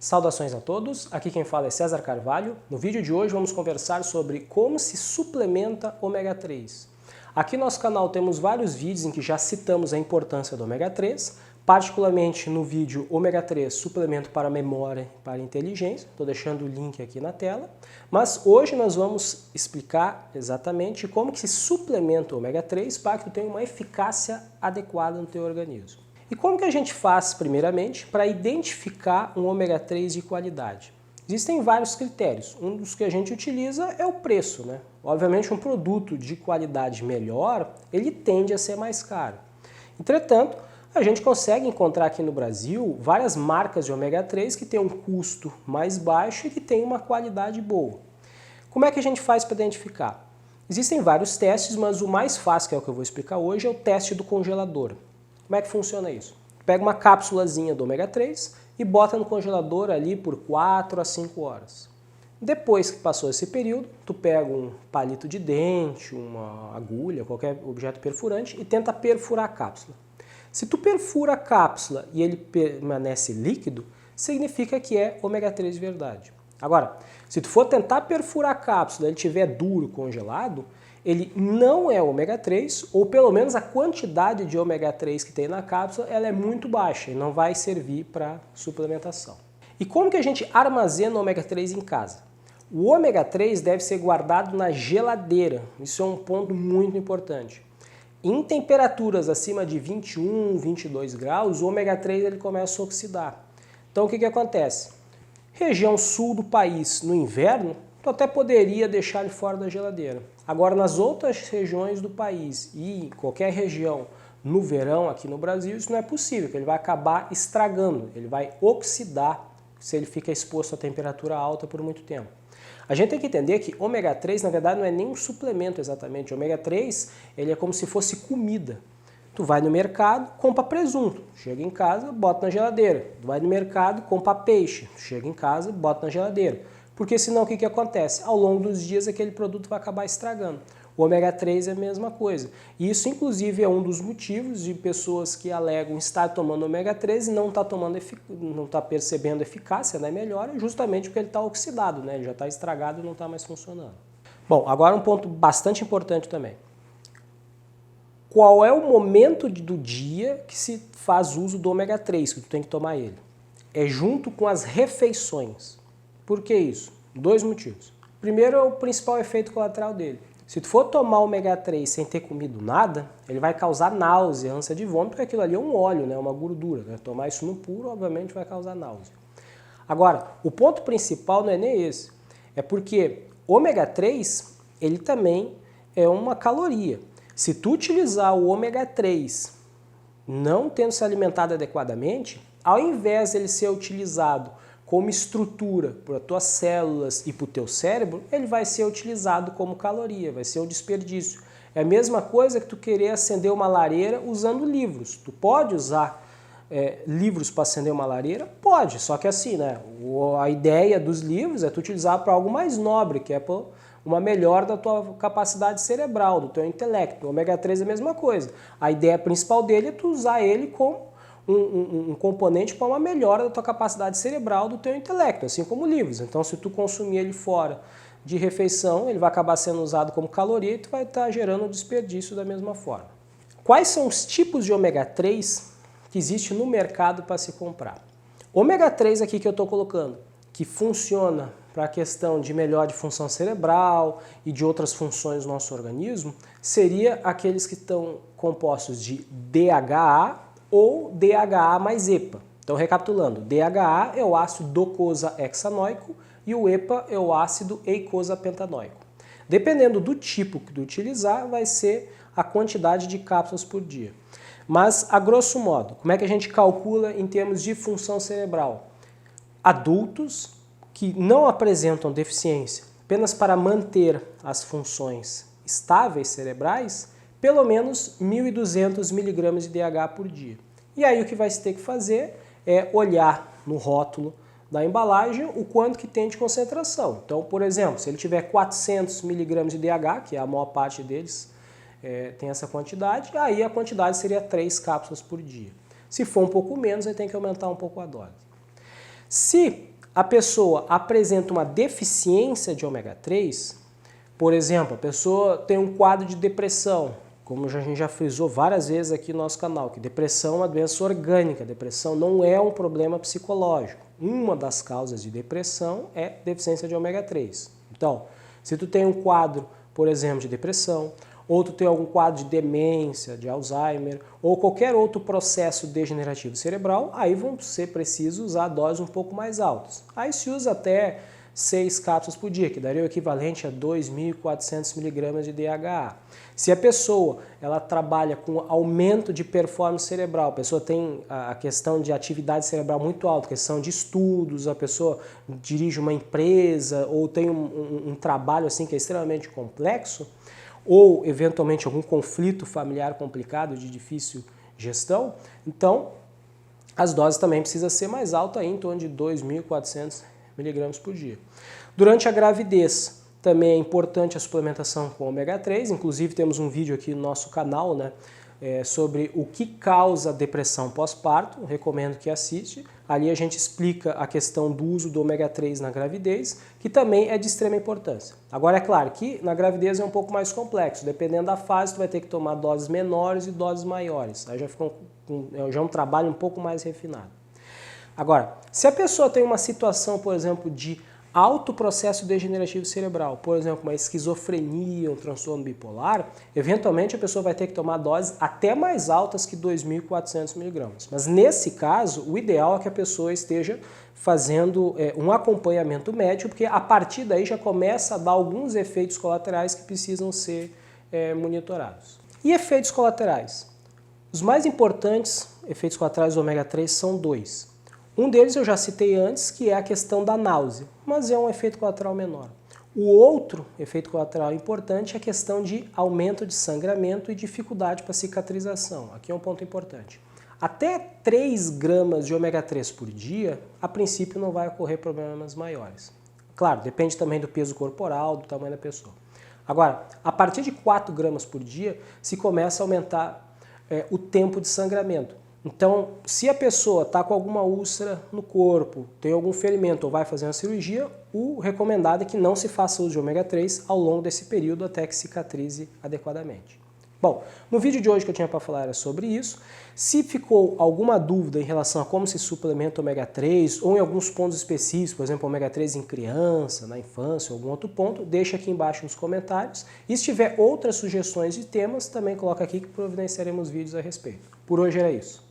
Saudações a todos, aqui quem fala é César Carvalho. No vídeo de hoje vamos conversar sobre como se suplementa ômega 3. Aqui no nosso canal temos vários vídeos em que já citamos a importância do ômega 3, particularmente no vídeo ômega 3, suplemento para memória e para inteligência, estou deixando o link aqui na tela, mas hoje nós vamos explicar exatamente como que se suplementa o ômega 3 para que tu tenha uma eficácia adequada no teu organismo. E como que a gente faz, primeiramente, para identificar um ômega 3 de qualidade? Existem vários critérios. Um dos que a gente utiliza é o preço, né? Obviamente, um produto de qualidade melhor, ele tende a ser mais caro. Entretanto, a gente consegue encontrar aqui no Brasil várias marcas de ômega 3 que têm um custo mais baixo e que têm uma qualidade boa. Como é que a gente faz para identificar? Existem vários testes, mas o mais fácil, que é o que eu vou explicar hoje, é o teste do congelador. Como é que funciona isso? Pega uma cápsulazinha do ômega 3 e bota no congelador ali por 4 a 5 horas. Depois que passou esse período, tu pega um palito de dente, uma agulha, qualquer objeto perfurante e tenta perfurar a cápsula. Se tu perfura a cápsula e ele permanece líquido, significa que é ômega 3 de verdade. Agora, se tu for tentar perfurar a cápsula e ele estiver duro, congelado, ele não é ômega 3, ou pelo menos a quantidade de ômega 3 que tem na cápsula ela é muito baixa e não vai servir para suplementação. E como que a gente armazena o ômega 3 em casa? O ômega 3 deve ser guardado na geladeira, isso é um ponto muito importante. Em temperaturas acima de 21, 22 graus, o ômega 3 ele começa a oxidar. Então o que acontece? Região sul do país, no inverno, tu até poderia deixar ele fora da geladeira. Agora, nas outras regiões do país e em qualquer região no verão aqui no Brasil, isso não é possível, porque ele vai acabar estragando, ele vai oxidar se ele fica exposto a temperatura alta por muito tempo. A gente tem que entender que ômega 3, na verdade, não é nem um suplemento exatamente. O ômega 3 ele é como se fosse comida. Tu vai no mercado, compra presunto, chega em casa, bota na geladeira. Tu vai no mercado, compra peixe, chega em casa, bota na geladeira. Porque senão o que acontece? Ao longo dos dias aquele produto vai acabar estragando. O ômega 3 é a mesma coisa. E isso inclusive é um dos motivos de pessoas que alegam estar tomando ômega 3 e não está percebendo eficácia, né, melhora, justamente porque ele está oxidado, né, ele já está estragado e não está mais funcionando. Bom, agora um ponto bastante importante também. Qual é o momento do dia que se faz uso do ômega 3, que tu tem que tomar ele? É junto com as refeições. Por que isso? Dois motivos. Primeiro é o principal efeito colateral dele. Se tu for tomar ômega 3 sem ter comido nada, ele vai causar náusea, ânsia de vômito, porque aquilo ali é um óleo, né? Uma gordura. Né? Tomar isso no puro, obviamente, vai causar náusea. Agora, o ponto principal não é nem esse. É porque ômega 3, ele também é uma caloria. Se tu utilizar o ômega 3 não tendo se alimentado adequadamente, ao invés de ele ser utilizado como estrutura para as tuas células e para o teu cérebro, ele vai ser utilizado como caloria, vai ser um desperdício. É a mesma coisa que tu querer acender uma lareira usando livros. Tu pode usar livros para acender uma lareira? Pode, só que assim, né? A ideia dos livros é tu utilizar para algo mais nobre, que é para uma melhora da tua capacidade cerebral, do teu intelecto. O ômega 3 é a mesma coisa. A ideia principal dele é tu usar ele como um componente para uma melhora da tua capacidade cerebral, do teu intelecto, assim como livros. Então, se tu consumir ele fora de refeição, ele vai acabar sendo usado como caloria e tu vai estar gerando um desperdício da mesma forma. Quais são os tipos de ômega 3 que existe no mercado para se comprar? Ômega 3 aqui que eu estou colocando, que funciona para a questão de melhora de função cerebral e de outras funções do nosso organismo, seria aqueles que estão compostos de DHA ou DHA mais EPA. Então, recapitulando, DHA é o ácido docosahexanoico e o EPA é o ácido eicosapentanoico. Dependendo do tipo que tu utilizar, vai ser a quantidade de cápsulas por dia. Mas, a grosso modo, como é que a gente calcula em termos de função cerebral? Adultos que não apresentam deficiência apenas para manter as funções estáveis cerebrais, pelo menos 1.200 mg de DHA por dia. E aí o que vai ter que fazer é olhar no rótulo da embalagem o quanto que tem de concentração. Então, por exemplo, se ele tiver 400 mg de DHA, que é a maior parte deles tem essa quantidade, aí a quantidade seria 3 cápsulas por dia. Se for um pouco menos, aí tem que aumentar um pouco a dose. Se a pessoa apresenta uma deficiência de ômega 3, por exemplo, a pessoa tem um quadro de depressão, como a gente já frisou várias vezes aqui no nosso canal, que depressão é uma doença orgânica, depressão não é um problema psicológico. Uma das causas de depressão é deficiência de ômega 3. Então, se tu tem um quadro, por exemplo, de depressão, ou tu tem algum quadro de demência, de Alzheimer, ou qualquer outro processo degenerativo cerebral, aí vão ser preciso usar doses um pouco mais altas. Aí se usa até 6 cápsulas por dia, que daria o equivalente a 2.400 mg de DHA. Se a pessoa ela trabalha com aumento de performance cerebral, a pessoa tem a questão de atividade cerebral muito alta, questão de estudos, a pessoa dirige uma empresa ou tem um trabalho assim que é extremamente complexo, ou eventualmente algum conflito familiar complicado de difícil gestão, então as doses também precisam ser mais altas, em torno de 2.400 mg por dia. Durante a gravidez também é importante a suplementação com ômega 3, inclusive temos um vídeo aqui no nosso canal, né, sobre o que causa depressão pós-parto, recomendo que assiste. Ali a gente explica a questão do uso do ômega 3 na gravidez, que também é de extrema importância. Agora é claro que na gravidez é um pouco mais complexo, dependendo da fase tu vai ter que tomar doses menores e doses maiores, aí já é um trabalho um pouco mais refinado. Agora, se a pessoa tem uma situação, por exemplo, de alto processo degenerativo cerebral, por exemplo, uma esquizofrenia, um transtorno bipolar, eventualmente a pessoa vai ter que tomar doses até mais altas que 2.400 mg. Mas nesse caso, o ideal é que a pessoa esteja fazendo um acompanhamento médico, porque a partir daí já começa a dar alguns efeitos colaterais que precisam ser monitorados. E efeitos colaterais? Os mais importantes efeitos colaterais do ômega 3 são 2. Um deles eu já citei antes, que é a questão da náusea, mas é um efeito colateral menor. O outro efeito colateral importante é a questão de aumento de sangramento e dificuldade para cicatrização. Aqui é um ponto importante. Até 3 gramas de ômega 3 por dia, a princípio não vai ocorrer problemas maiores. Claro, depende também do peso corporal, do tamanho da pessoa. Agora, a partir de 4 gramas por dia, se começa a aumentar o tempo de sangramento. Então, se a pessoa está com alguma úlcera no corpo, tem algum ferimento ou vai fazer uma cirurgia, o recomendado é que não se faça uso de ômega 3 ao longo desse período até que cicatrize adequadamente. Bom, no vídeo de hoje que eu tinha para falar era sobre isso. Se ficou alguma dúvida em relação a como se suplementa ômega 3 ou em alguns pontos específicos, por exemplo, ômega 3 em criança, na infância ou algum outro ponto, deixa aqui embaixo nos comentários. E se tiver outras sugestões de temas, também coloca aqui que providenciaremos vídeos a respeito. Por hoje era isso.